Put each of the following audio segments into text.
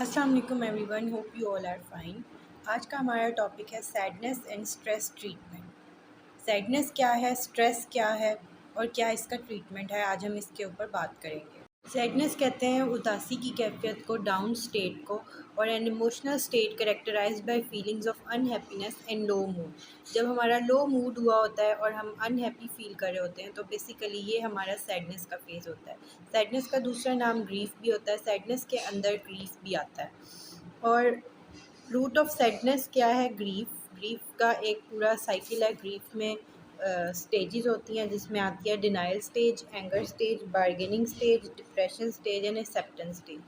अस्सलाम वालेकुम everyone, hope you all are fine. आज का हमारा टॉपिक है sadness and stress treatment. Sadness क्या है, स्ट्रेस क्या है और क्या इसका ट्रीटमेंट है, आज हम इसके ऊपर बात करेंगे। सैडनेस कहते हैं उदासी की कैफियत को, डाउन स्टेट को, और an emotional state characterized by feelings of unhappiness and low mood. जब हमारा लो मूड हुआ होता है और हम अनहैप्पी फील कर रहे होते हैं तो बेसिकली ये हमारा सैडनेस का फेज़ होता है। सैडनेस का दूसरा नाम ग्रीफ भी होता है। सैडनेस के अंदर ग्रीफ भी आता है। और रूट ऑफ सैडनेस क्या है? ग्रीफ। ग्रीफ का एक पूरा साइकिल है। ग्रीफ में स्टेजेस होती हैं, जिसमें आती है denial stage, anger stage, bargaining stage, depression stage and acceptance stage.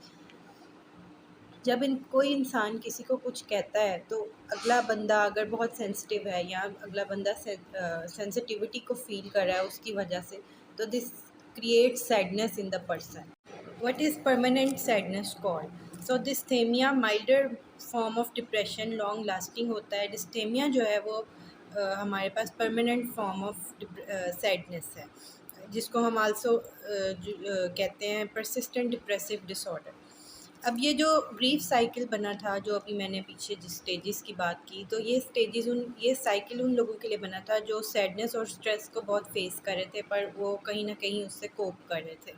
जब कोई इंसान किसी को कुछ कहता है तो अगला बंदा अगर बहुत सेंसिटिव है या अगला बंदा सेंसिटिविटी को फील कर रहा है उसकी वजह से, तो this create sadness in the person. What is permanent sadness called? So dysthymia milder form of depression, long lasting होता है। डिस्थेमिया जो है वो हमारे पास परमानेंट फॉर्म ऑफ सैडनेस है, जिसको हम आल्सो कहते हैं परसिस्टेंट डिप्रेसिव डिसऑर्डर। अब ये जो ग्रीफ साइकिल बना था, जो अभी मैंने पीछे जिस स्टेजेस की बात की, तो ये साइकिल उन लोगों के लिए बना था जो सैडनेस और स्ट्रेस को बहुत फेस कर रहे थे, पर वो कहीं ना कहीं उससे कोप कर रहे थे।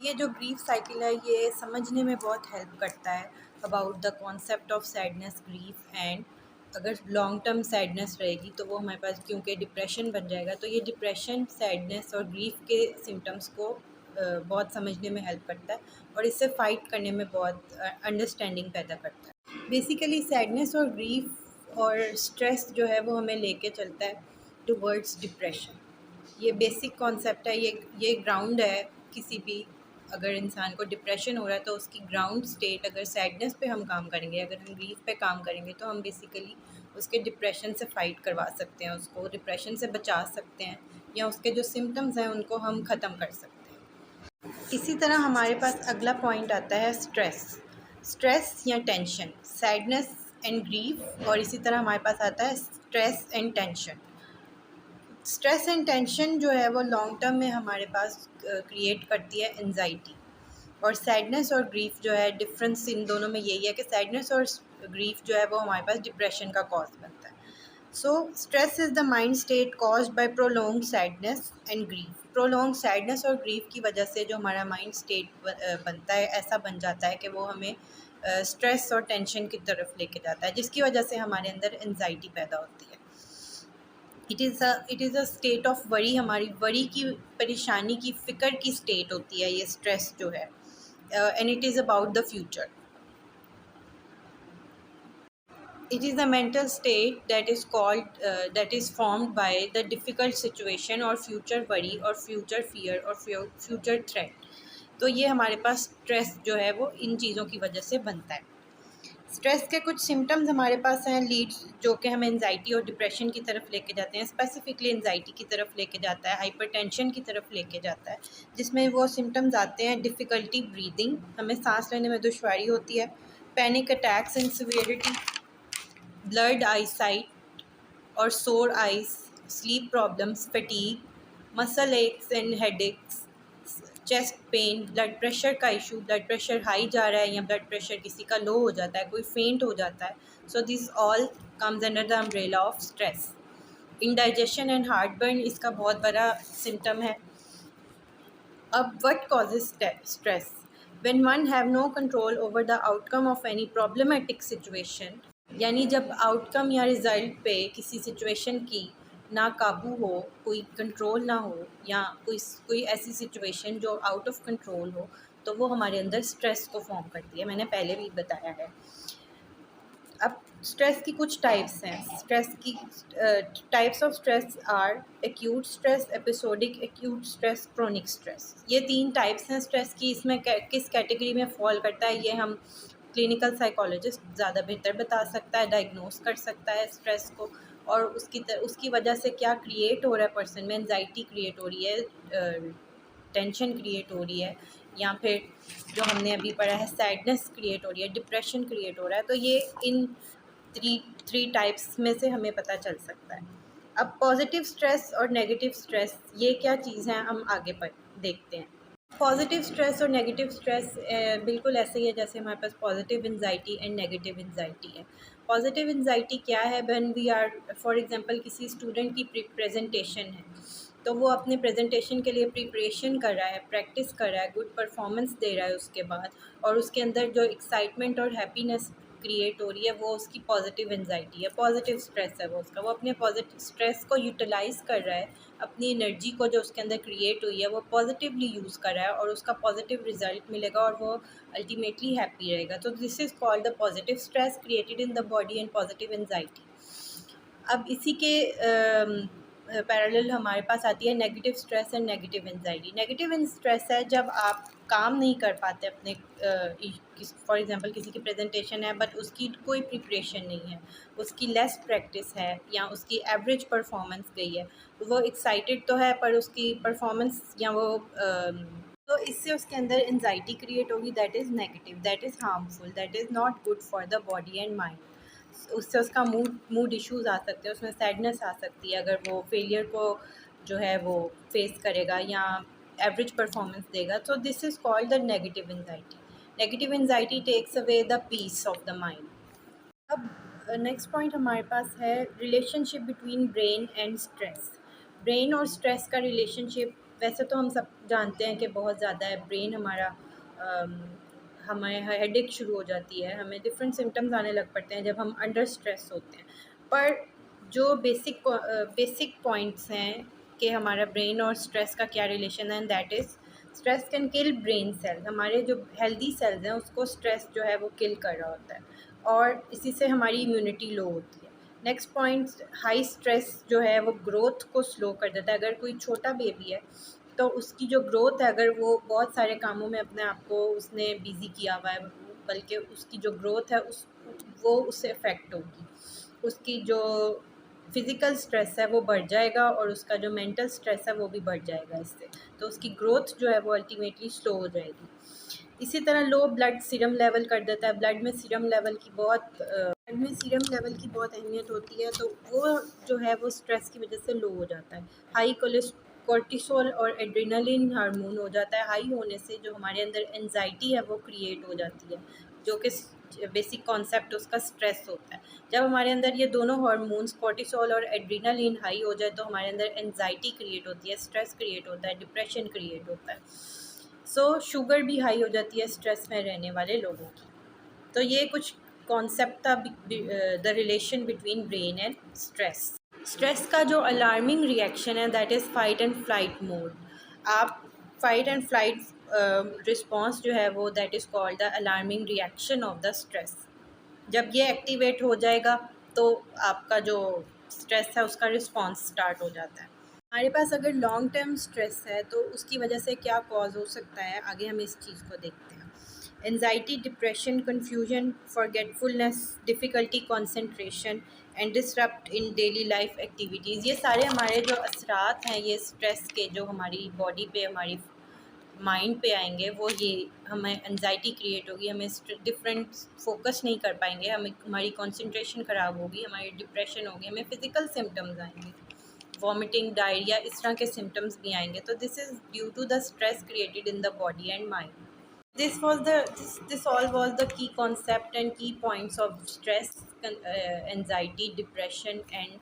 ये जो ग्रीफ साइकिल है ये समझने में बहुत हेल्प करता है about the concept of sadness, grief and अगर लॉन्ग टर्म सैडनेस रहेगी तो वो हमारे पास क्योंकि डिप्रेशन बन जाएगा, तो ये डिप्रेशन, सैडनेस और ग्रीफ के सिम्टम्स को बहुत समझने में हेल्प करता है और इससे फ़ाइट करने में बहुत अंडरस्टैंडिंग पैदा करता है। बेसिकली सैडनेस और ग्रीफ और स्ट्रेस जो है वो हमें लेके चलता है टुवर्ड्स डिप्रेशन। ये बेसिक कॉन्सेप्ट है, ये ग्राउंड है किसी भी, अगर इंसान को डिप्रेशन हो रहा है तो उसकी ग्राउंड स्टेट, अगर सैडनेस पे हम काम करेंगे, अगर हम ग्रीफ पे काम करेंगे तो हम बेसिकली उसके डिप्रेशन से फ़ाइट करवा सकते हैं, उसको डिप्रेशन से बचा सकते हैं या उसके जो सिम्टम्स हैं उनको हम ख़त्म कर सकते हैं। इसी तरह हमारे पास अगला पॉइंट आता है स्ट्रेस। स्ट्रेस या टेंशन, सैडनेस एंड ग्रीफ, और इसी तरह हमारे पास आता है stress and tension. Stress and tension जो है वो लॉन्ग टर्म में हमारे पास क्रिएट करती है एंजाइटी, और सैडनेस और ग्रीफ जो है, डिफरेंस इन दोनों में यही है कि सैडनेस और ग्रीफ जो है वो हमारे पास डिप्रेशन का कॉज बनता है। So stress is the mind state caused by prolonged sadness and grief. Prolong sadness और ग्रीफ की वजह से जो हमारा माइंड स्टेट बनता है, ऐसा बन जाता है कि वो हमें स्ट्रेस और टेंशन की तरफ लेके जाता है, जिसकी वजह से हमारे अंदर एंजाइटी पैदा होती है। It is a state of worry, हमारी वरी की, परेशानी की, फ़िक्र की स्टेट होती है ये स्ट्रेस जो है, and it is about the future. It is a mental state that is called that is formed by the difficult situation or future worry or future fear or future threat। तो ये हमारे पास stress जो है वो इन चीज़ों की वजह से बनता है। स्ट्रेस के कुछ सिम्टम्स हमारे पास हैं, लीड्स, जो कि हमें एंजाइटी और डिप्रेशन की तरफ लेके जाते हैं। स्पेसिफिकली एंजाइटी की तरफ लेके जाता है, हाइपरटेंशन की तरफ लेके जाता है, जिसमें वो सिम्टम्स आते हैं डिफ़िकल्टी ब्रीदिंग, हमें सांस लेने में दुश्वारी होती है, पैनिक अटैक्स इन सीवियरिटी, ब्लर्ड आई साइट और सोर eyes, sleep problems, fatigue, muscle x and headaches, chest pain, blood pressure का इशू, ब्लड प्रेशर हाई जा रहा है या ब्लड प्रेशर किसी का लो हो जाता है, कोई फेंट हो जाता है। So this all comes under the umbrella of stress. Indigestion and heartburn इसका बहुत बड़ा सिम्टम है। अब what causes stress? When one have no control over the outcome of any problematic situation, यानी जब आउटकम या रिज़ल्ट पे किसी सिचुएशन की ना काबू हो, कोई कंट्रोल ना हो, या कोई ऐसी सिचुएशन जो आउट ऑफ कंट्रोल हो, तो वो हमारे अंदर स्ट्रेस को फॉर्म करती है। मैंने पहले भी बताया है। अब स्ट्रेस की कुछ टाइप्स हैं। स्ट्रेस की types of stress are acute stress, episodic acute stress, chronic stress. ये 3 टाइप्स हैं स्ट्रेस की। इसमें किस कैटेगरी में फॉल करता है ये हम क्लिनिकल साइकोलॉजिस्ट ज़्यादा बेहतर बता सकता है, डायग्नोस कर सकता है स्ट्रेस को, और उसकी वजह से क्या क्रिएट हो रहा है पर्सन में, एंजाइटी क्रिएट हो रही है, टेंशन क्रिएट हो रही है, या फिर जो हमने अभी पढ़ा है सैडनेस क्रिएट हो रही है, डिप्रेशन क्रिएट हो रहा है। तो ये इन थ्री टाइप्स में से हमें पता चल सकता है। अब पॉजिटिव स्ट्रेस और नेगेटिव स्ट्रेस ये क्या चीज़ है, हम आगे पर देखते हैं। पॉजिटिव स्ट्रेस और नेगेटिव स्ट्रेस बिल्कुल ऐसे ही है जैसे हमारे पास positive anxiety and negative anxiety है। पॉजिटिव एंजाइटी क्या है? When we are, for example किसी स्टूडेंट की प्रेजेंटेशन है, तो वो अपने प्रेजेंटेशन के लिए प्रिपरेशन कर रहा है, प्रैक्टिस कर रहा है, गुड परफॉर्मेंस दे रहा है उसके बाद, और उसके अंदर जो एक्साइटमेंट और हैप्पीनेस क्रिएट हो रही है वो उसकी पॉजिटिव एंजाइटी है, पॉजिटिव स्ट्रेस है वो उसका। वो अपने पॉजिटिव स्ट्रेस को यूटिलाइज़ कर रहा है, अपनी एनर्जी को जो उसके अंदर क्रिएट हुई है वो पॉजिटिवली यूज़ कर रहा है और उसका पॉजिटिव रिजल्ट मिलेगा और वो अल्टीमेटली हैप्पी रहेगा। तो this is called the positive stress created in the body and positive anxiety. अब इसी के पैरेलल हमारे पास आती है negative stress and negative anxiety. Negative stress है जब आप काम नहीं कर पाते अपने, फॉर एग्जांपल किसी की प्रेजेंटेशन है बट उसकी कोई प्रिपरेशन नहीं है, उसकी लेस प्रैक्टिस है या उसकी एवरेज परफॉर्मेंस गई है, वो एक्साइटेड तो है पर उसकी परफॉर्मेंस या वो तो इससे उसके अंदर एंजाइटी क्रिएट होगी, that is negative, that is harmful, that is not good for the body and mind. उससे उसका मूड इश्यूज़ आ सकते हैं, उसमें सैडनेस आ सकती है अगर वो फेलियर को जो है वो फेस करेगा या एवरेज परफॉर्मेंस देगा। तो this is called the negative anxiety. Negative anxiety takes away the peace of the mind. अब नेक्स्ट पॉइंट हमारे पास है relationship between brain and stress. Brain और स्ट्रेस का रिलेशनशिप वैसे तो हम सब जानते हैं कि बहुत ज़्यादा है। ब्रेन हमारा अम, हमें हेडेक शुरू हो जाती है, हमें डिफरेंट सिम्टम्स आने लग पड़ते हैं जब हम अंडर स्ट्रेस होते हैं। पर जो बेसिक पॉइंट्स हैं कि हमारा ब्रेन और स्ट्रेस का क्या रिलेशन है, that is stress can kill brain cells. हमारे जो हेल्दी सेल्स हैं उसको स्ट्रेस जो है वो किल कर रहा होता है और इसी से हमारी इम्यूनिटी लो होती है। नेक्स्ट पॉइंट, हाई स्ट्रेस जो है वो ग्रोथ को स्लो कर देता है। अगर कोई छोटा बेबी है तो उसकी जो ग्रोथ है, अगर वो बहुत सारे कामों में अपने आप को उसने बिज़ी किया हुआ है, बल्कि उसकी जो ग्रोथ है वो उससे अफेक्ट होगी। उसकी जो फिज़िकल स्ट्रेस है वो बढ़ जाएगा और उसका जो मेंटल स्ट्रेस है वो भी बढ़ जाएगा इससे। तो उसकी ग्रोथ जो है वो अल्टीमेटली स्लो हो जाएगी। इसी तरह लो ब्लड सीरम लेवल कर देता है। ब्लड में सीरम लेवल की बहुत अहमियत होती है, तो वो जो है वो स्ट्रेस की वजह से लो हो जाता है। हाई कोर्टिसोल और एड्रेनलिन हार्मोन हो जाता है। हाई होने से जो हमारे अंदर एंजाइटी है वो क्रिएट हो जाती है, जो कि बेसिक कॉन्सेप्ट उसका स्ट्रेस होता है। जब हमारे अंदर ये दोनों हार्मोन्स कोर्टिसोल और एड्रेनलिन हाई हो जाए तो हमारे अंदर एंजाइटी क्रिएट होती है, स्ट्रेस क्रिएट होता है, डिप्रेशन क्रिएट होता है। शुगर भी हाई हो जाती है स्ट्रेस में रहने वाले लोगों की। तो ये कुछ कॉन्सेप्ट था the relation between brain and stress. Stress का जो अलार्मिंग रिएक्शन है that is fight and flight mode. आप फाइट एंड फ्लाइट रिस्पॉन्स जो है वो that is called the alarming reaction of the stress. जब ये एक्टिवेट हो जाएगा तो आपका जो स्ट्रेस है उसका रिस्पॉन्स स्टार्ट हो जाता है। हमारे पास अगर लॉन्ग टर्म स्ट्रेस है तो उसकी वजह से क्या कॉज हो सकता है, आगे हम इस चीज़ को देखते हैं। Anxiety, depression, confusion, forgetfulness, difficulty concentration and disrupt in daily life activities, ये सारे हमारे जो असरात हैं ये स्ट्रेस के, जो हमारी बॉडी पे, हमारी माइंड पे आएंगे, वो ये हमें एंजाइटी क्रिएट होगी, हमें डिफरेंट फोकस नहीं कर पाएंगे, हमें हमारी कंसंट्रेशन ख़राब होगी, हमारी डिप्रेशन होगी, हमें फ़िज़िकल सिम्टम्स आएंगे, वॉमिटिंग, डायरिया, इस तरह के सिम्टम्स भी आएंगे। तो this is due to the stress created in the body and mind. This all was the key concept and key points of stress, anxiety, depression, and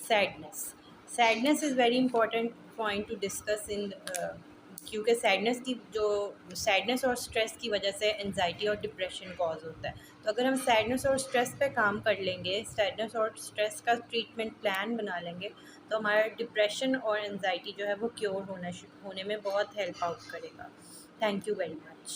sadness. Sadness is very important point to discuss in क्योंकि sadness और stress की वजह से anxiety और depression cause होता है। तो अगर हम सैडनेस और स्ट्रेस पे काम कर लेंगे, सैडनेस और स्ट्रेस का ट्रीटमेंट प्लान बना लेंगे, तो हमारा डिप्रेशन और एनजाइटी जो है वो क्योर होने में बहुत हेल्प आउट करेगा। Thank you very much.